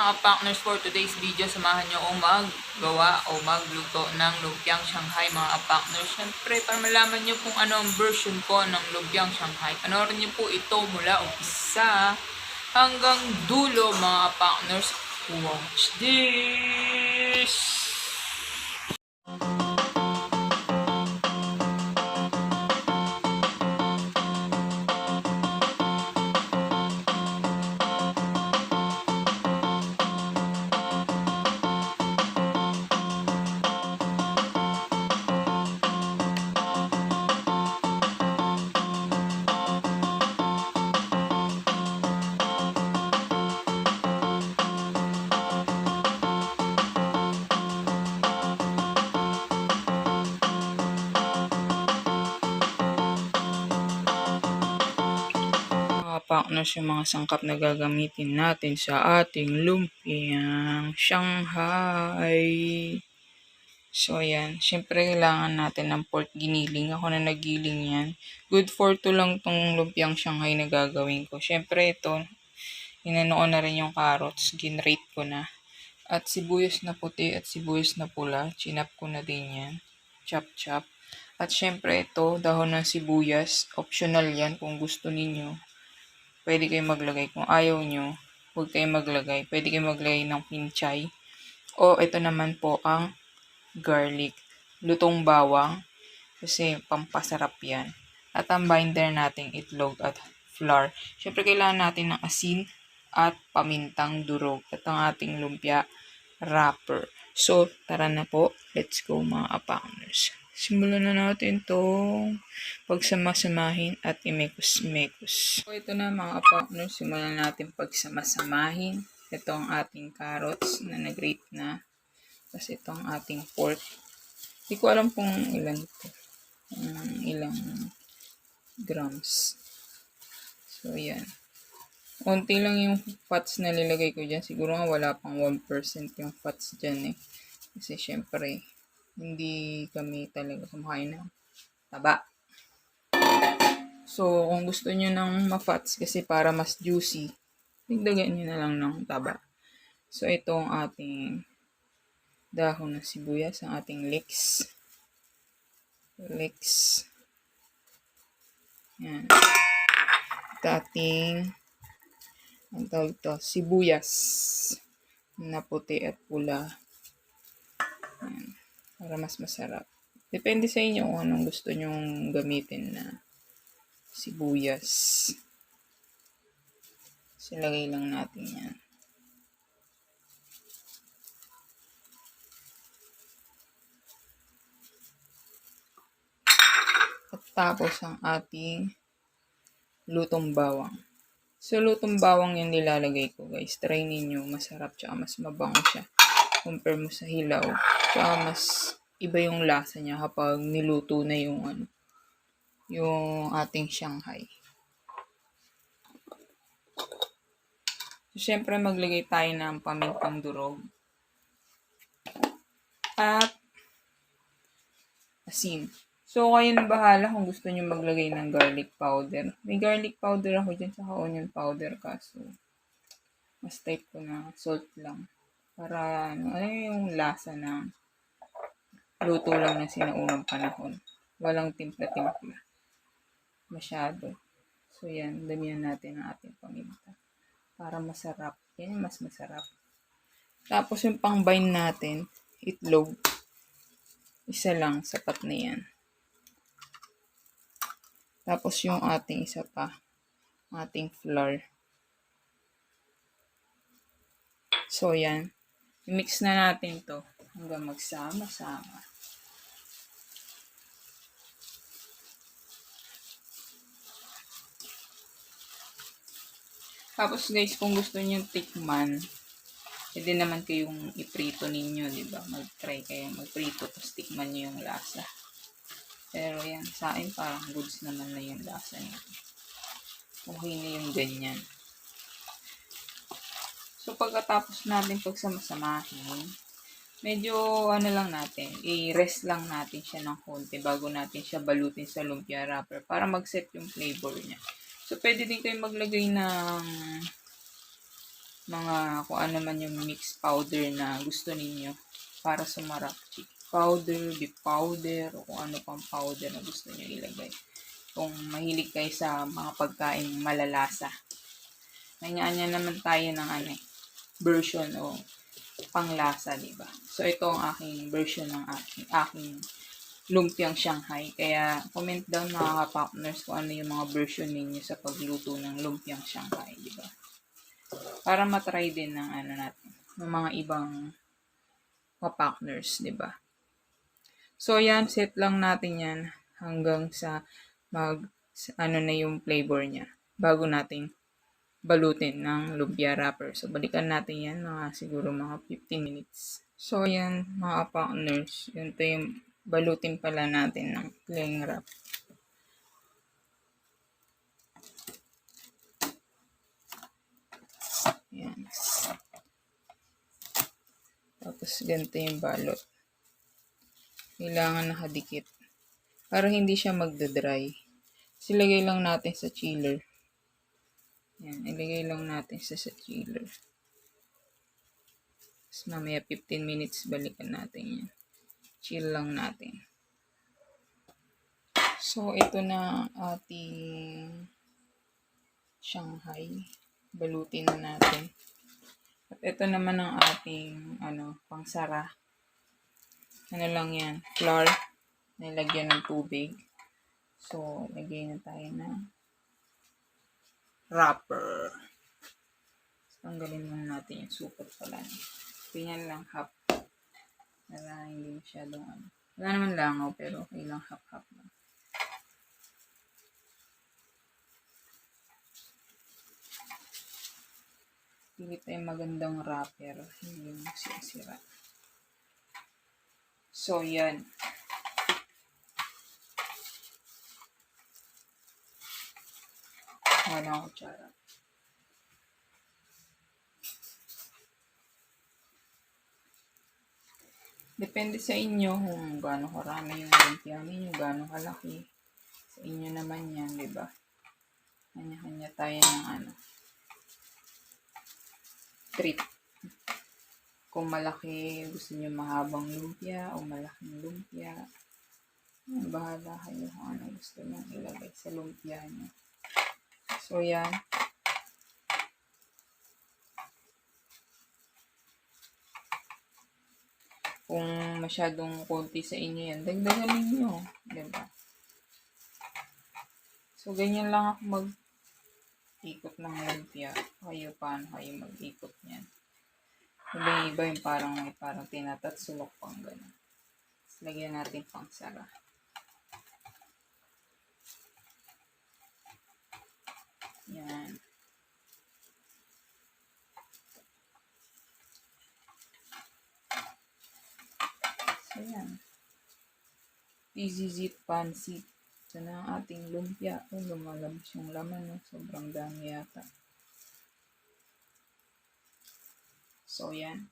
mga partners, for today's video, samahan nyo akong maggawa o magluto ng lumpiang Shanghai mga partners. Siyempre, para malaman nyo kung ano ang version ko ng lumpiang Shanghai, panoorin nyo po ito mula umpisa hanggang dulo mga partners. Watch this! Partners, yung mga sangkap na gagamitin natin sa ating lumpiang Shanghai. So, ayan. Siyempre, kailangan natin ng pork giniling. Ako na nagiling yan. Good for 2 lang tong lumpiang Shanghai na gagawin ko. Siyempre, ito, inano ko na rin yung carrots. Ginrate ko na. At sibuyas na puti at sibuyas na pula. Chinap ko na din yan. Chop-chop. At siyempre, ito, dahon ng sibuyas. Optional yan kung gusto ninyo. Pwede kayong maglagay. Kung ayaw nyo, huwag kayong maglagay. Pwede kayong maglagay ng pinchay. O ito naman po ang garlic. Lutong bawang. Kasi pampasarap yan. At ang binder natin, itlog at flour. Siyempre kailangan natin ng asin at pamintang durog. At ang ating lumpia wrapper. So, tara na po. Let's go mga partners. Simulan na natin itong pagsamasamahin at imekos-mekos. So, ito na mga partners. Simulan natin pagsamasamahin. Ito ang ating carrots na nag-grate na. Tapos ito ang ating pork. Hindi ko alam kung ilan ito. Ilang grams. So, yan. Unti lang yung fats na nilagay ko dyan. Siguro nga wala pang 1% yung fats dyan eh. Kasi syempre, hindi kami talaga kumakain ng taba. So, kung gusto nyo ng ma-fats kasi para mas juicy, dagdagan nyo na lang ng taba. So, ito ang ating dahon ng sibuyas, ang ating leeks. Yan. Ito ating ang tawag ito, sibuyas na puti at pula. Yan. Para mas masarap. Depende sa inyo kung anong gusto nyong gamitin na sibuyas. Silagay lang natin yan. At tapos ang ating lutong bawang. So, lutong bawang yung nilalagay ko guys. Try ninyo. Masarap tsaka mas mabango siya. Compare mo sa hilaw. Tsaka mas iba yung lasa niya kapag niluto na yung ating Shanghai. So, syempre maglagay tayo ng pamintang durog. At asin. So, kayo na bahala kung gusto nyo maglagay ng garlic powder. May garlic powder ako dyan, saka onion powder kaso. Mas type ko na salt lang. Para, ano yung lasa ng luto lang na sinaunang panahon. Walang timpla-timpla. Masyado. So, yan. Damihan natin ang ating paminta. Para masarap. Yan yung mas masarap. Tapos, yung pang-bind natin, itlog. Isa lang, sapat na yan. Tapos yung ating isa pa, ating flour. So, yan. I-mix na natin to hanggang magsama-sama. Tapos guys, kung gusto niyo tikman, pwede naman kayong iprito ninyo, di ba? Mag-try kayo magprito, tapos tikman niyo yung lasa. Pero yan, sa akin parang goods naman na yung lasa niya. Okay na yung ganyan. So, pagkatapos natin pagsamasamahin, medyo ano lang natin, i-rest lang natin siya ng konti bago natin siya balutin sa lumpia wrapper para mag-set yung flavor niya. So, pwede din kayo maglagay ng mga kung ano man yung mixed powder na gusto ninyo para sumarap. Chicken powder, beef powder, o kung ano pang powder na gusto nyo ilagay. Kung mahilig kayo sa mga pagkain malalasa. Kanya-kanya naman tayo ng version o panglasa, di ba? So, ito ang aking version ng aking lumpiang Shanghai. Kaya, comment down mga partners kung ano yung mga version ninyo sa pagluto ng lumpiang Shanghai, di ba? Para matry din ng natin, ng mga ibang partners, di ba? So, yan, set lang natin yan hanggang sa na yung flavor niya bago natin balutin ng lumpia wrapper. So, balikan natin yan siguro mga 15 minutes. So, yan mga partners. Yun to yung balutin pala natin ng cling wrap. Yan. Tapos, ganito yung balot. Kailangan nakadikit. Para hindi siya magdadry. Silagay lang natin sa chiller. Yan, ilagay lang natin sa chiller. Tapos mamaya 15 minutes balikan natin yan. Chill lang natin. So, ito na ating Shanghai. Balutin na natin. At ito naman ang ating pangsara. Ano lang yan, flour. Nilagyan ng tubig. So, lagay na tayo ng wrapper. Tanggalin muna natin yung supot pala. Ganyan lang half. Para hindi masyadong wala naman langaw pero okay lang half lang. Pili tayo magandang wrapper. Hindi yung sira. So, yan. Wala akong kutsara. Depende sa inyo kung gaano karami yung lumpia ninyo, gaano kalaki. Sa inyo naman yan, di ba? Kanya-kanya tayo ng treat. Kung malaki, gusto nyo mahabang lumpia o malaking lumpia. Bahala kayo kung ano gusto nyo ilagay sa lumpia nyo. So, yan. Kung masyadong konti sa inyo yan, dagdagan ninyo. Diba? So, ganyan lang ako mag-ikot ng lumpia. Kayo, paano kayo mag-ikot niyan? Iba yung parang tinatatsulok pang gano'n. Lagyan natin pang sara. Yan. So, yan. PZZ Pansit. Ito na ang ating lumpia. Lumalabas yung laman. Sobrang dami yata. So, yan.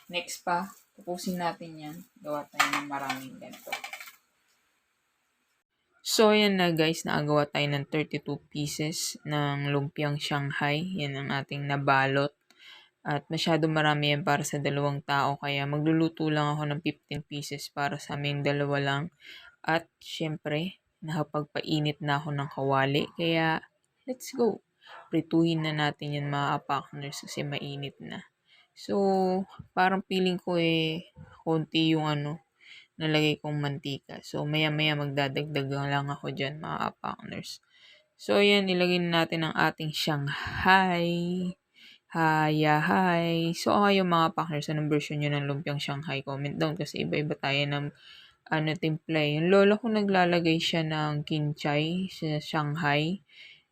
Next pa, tapusin natin yan. Gawa tayo ng maraming ganito. So, yan na guys. Nakagawa tayo ng 32 pieces ng lumpiang Shanghai. Yan ang ating nabalot. At masyado marami yan para sa 2 tao. Kaya magluluto lang ako ng 15 pieces para sa aming 2 lang. At syempre, nakapagpainit na ako ng kawali. Kaya, let's go. Prituhin na natin yan mga partners kasi mainit na. So, parang feeling ko konti yung nalagay kong mantika. So, maya-maya magdadagdag lang ako dyan mga partners. So, yan, ilagay na natin ang ating Shanghai. Hi. So, kayo mga partners, anong version nyo ng lumpiang Shanghai? Comment down kasi iba-iba tayo ng timpla. Yung lolo ko naglalagay siya ng kinchay sa Shanghai.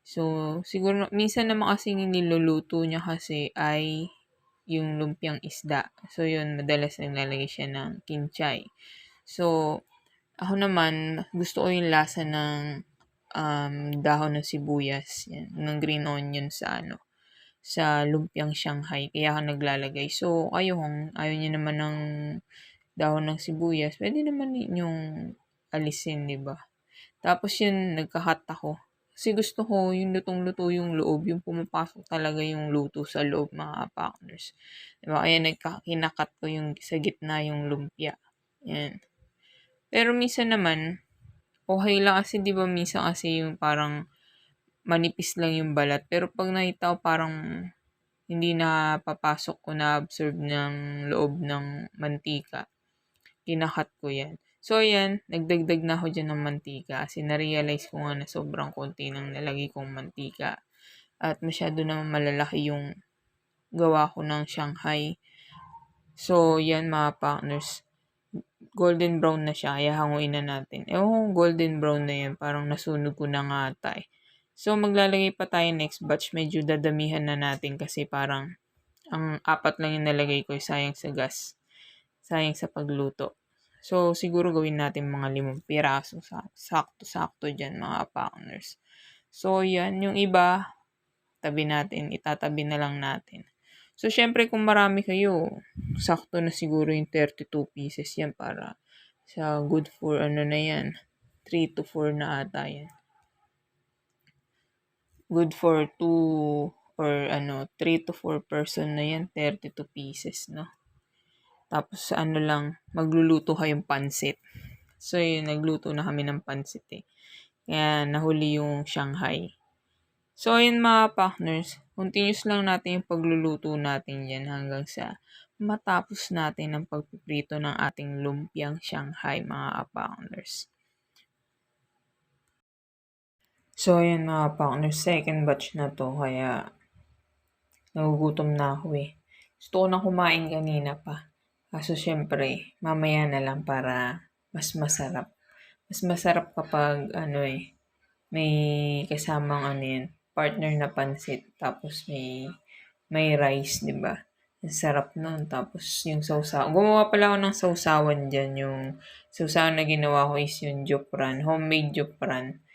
So, siguro, minsan naman kasi niluluto niya kasi ay yung lumpiang isda. So, yun, madalas naglalagay siya ng kinchay. So, ako naman, gusto ko yung lasa ng dahon ng sibuyas, yan, ng green onion sa lumpiang Shanghai. Kaya ako naglalagay. So, kayo kung ayaw niyo naman ng dahon ng sibuyas, pwede naman yung alisin, di ba? Tapos yun, nagkakat ako Kasi gusto ko yung lutong-luto yung loob, yung pumapasok talaga yung luto sa loob, mga partners. Diba? Kaya kinakat ko yung sa gitna yung lumpia. Yan. Pero minsan naman, okay lang kasi di ba minsan kasi yung parang manipis lang yung balat. Pero pag nakita ko parang hindi na papasok o na-absorb ng loob ng mantika, kinakat ko yan. So, ayan, nagdagdag na ako dyan ng mantika kasi na-realize ko nga na sobrang konti nang nalagay kong mantika. At masyado naman malalaki yung gawa ko ng Shanghai. So, yan mga partners. Golden brown na siya, kaya hanguin na natin. Golden brown na yan, parang nasunog ko na nga ata eh. So, maglalagay pa tayo next batch. Medyo dadamihan na natin kasi parang ang 4 lang yung nalagay ko, sayang sa gas. Sayang sa pagluto. So, siguro gawin natin mga 5 piraso. Sakto-sakto dyan, mga partners. So, yan. Yung iba, itatabi na lang natin. So, syempre, kung marami kayo, sakto na siguro yung 32 pieces yan para sa good for na yan. 3 to 4 na ata yan. Good for 2 or 3 to 4 person na yan, 32 pieces, no? Tapos lang, magluluto kayong pansit. So yun, nagluto na kami ng pansit eh. Kaya nahuli yung Shanghai. So yun mga partners, continuous lang natin yung pagluluto natin yan hanggang sa matapos natin ang pagpiprito ng ating lumpiang Shanghai, mga partners. So yun mga partners, second batch na to kaya nagugutom na ako eh. Gusto ko na kumain kanina pa. Kaso syempre, mamaya na lang para mas masarap. Mas masarap kapag may kasamang partner na pansit. Tapos may rice, di ba? Ang sarap nun. Tapos yung sausawan. Gumawa pala ako ng sausawan dyan. Yung sausawan na ginawa ko is yung jopran. Homemade jopran.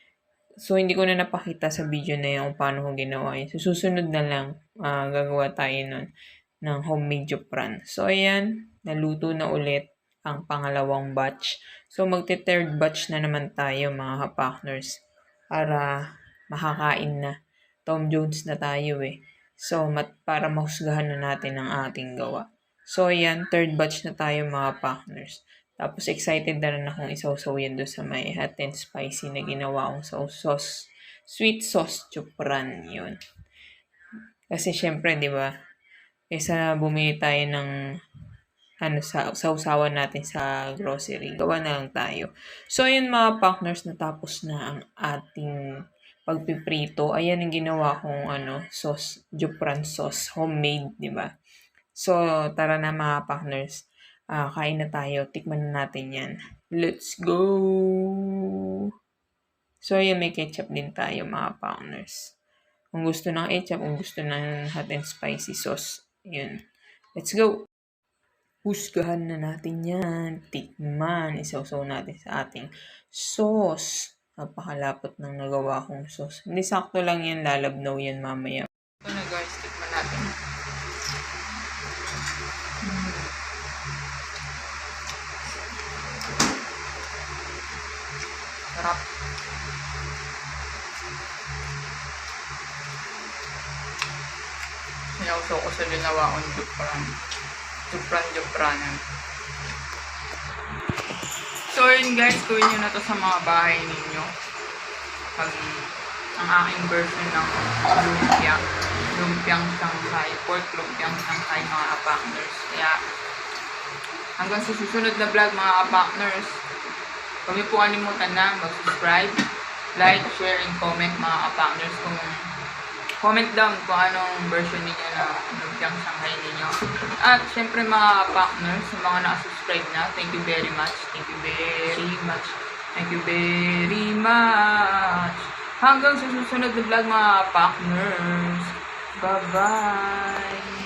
So, hindi ko na napakita sa video na yun kung paano ko ginawa yun. So, susunod na lang, gagawa tayo nun ng homemade jopran. So, ayan, naluto na ulit ang pangalawang batch. So, magte-third batch na naman tayo, mga partners, para makakain na. Tom Jones na tayo eh. So, para mahusgahan na natin ang ating gawa. So, ayan, third batch na tayo, mga partners. Tapos, excited na rin akong isawsaw yan doon sa may hot and spicy na ginawa kong sauce. Sweet sauce jopran yun. Kasi, syempre, di ba, kaysa bumili tayo ng sausawan natin sa grocery, gawa na lang tayo. So, ayun mga partners, natapos na ang ating pagpiprito. Ayan ang ginawa kong sauce, jopran sauce, homemade, di ba? So, tara na mga partners. Kain na tayo. Tikman na natin yan. Let's go! So, ayan, may ketchup din tayo, mga partners. Kung gusto ng ketchup, kung gusto ng hot and spicy sauce, yun. Let's go! Husgahan na natin yan. Tikman. Isawsaw natin sa ating sauce. Napakalapot ng nagawa kong sauce. Hindi, sakto lang yan. Lalabnaw yan mamaya. Ito na guys, tikman natin. Sarap. Sinawsaw ko sa ginawa kong Jopranan. So yun guys, gawin nyo na to sa mga bahay ninyo. Pag ang aking version ng lumpiang Shanghai, pork lumpiang Shanghai, mga partners. Kaya hanggang sa susunod na vlog, mga partners, huwag niyo po kalimutan na mag-subscribe, like, share, and comment, mga partners. Comment down kung anong version ninyo na lumpiang Shanghai ninyo. At syempre mga partners, sa mga nakasubscribe na, thank you very much. Thank you very much. Thank you very much. Hanggang sa susunod na vlog, mga partners. Bye-bye.